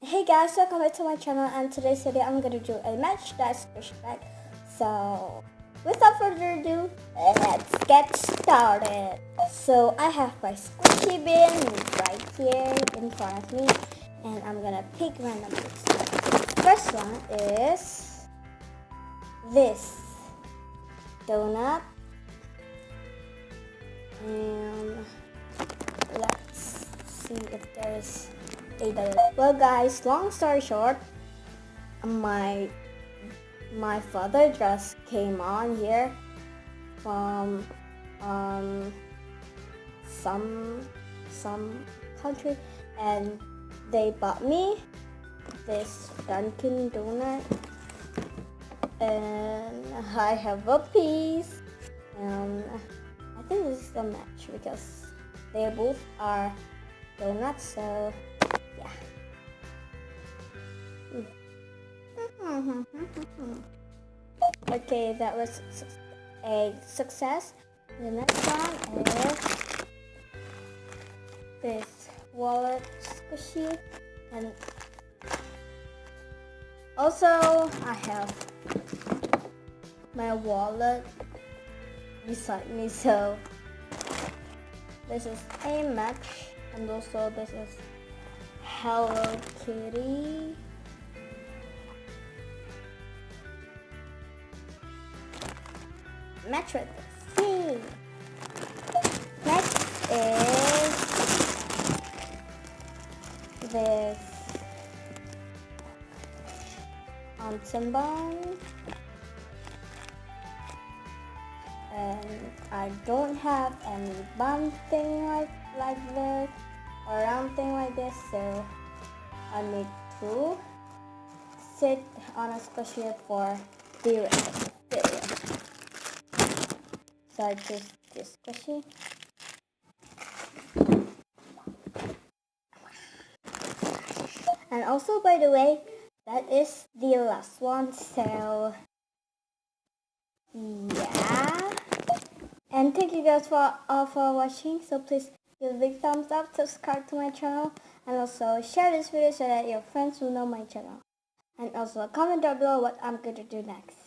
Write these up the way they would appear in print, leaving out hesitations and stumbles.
Hey guys, welcome back to my channel, and today's video I'm gonna do a match that squish bag. So without further ado, let's get started. So I have my squishy bin right here in front of me, and I'm gonna pick randomly. First one is this donut, and let's see if there's a donut. Well guys, long story short, my father just came on here from some country, and they bought me this Dunkin' Donut, and I have a piece, and I think this is the match because they both are donuts, so yeah. Okay, that was a success. The next one is this wallet squishy, and also I have my wallet beside me, so this is a match, and also this is Hello Kitty. Match with this. Yay! Next is this bun, and I don't have any bun thing like this or round thing like this, so I need to sit on a squishy for the video. So I choose this squishy. And also, by the way, that is the last one, so yeah. And thank you guys for watching. So please give a big thumbs up, subscribe to my channel, and also share this video so that your friends will know my channel. And also comment down below what I'm going to do next.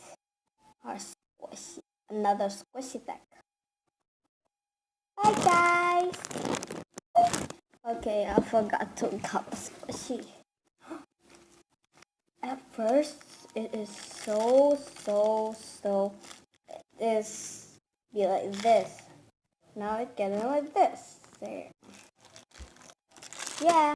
Or squishy, another squishy tech. Bye guys! Okay, I forgot to cut the squishy. At first, it is it is be like this. Now it's getting like this. There. Yeah.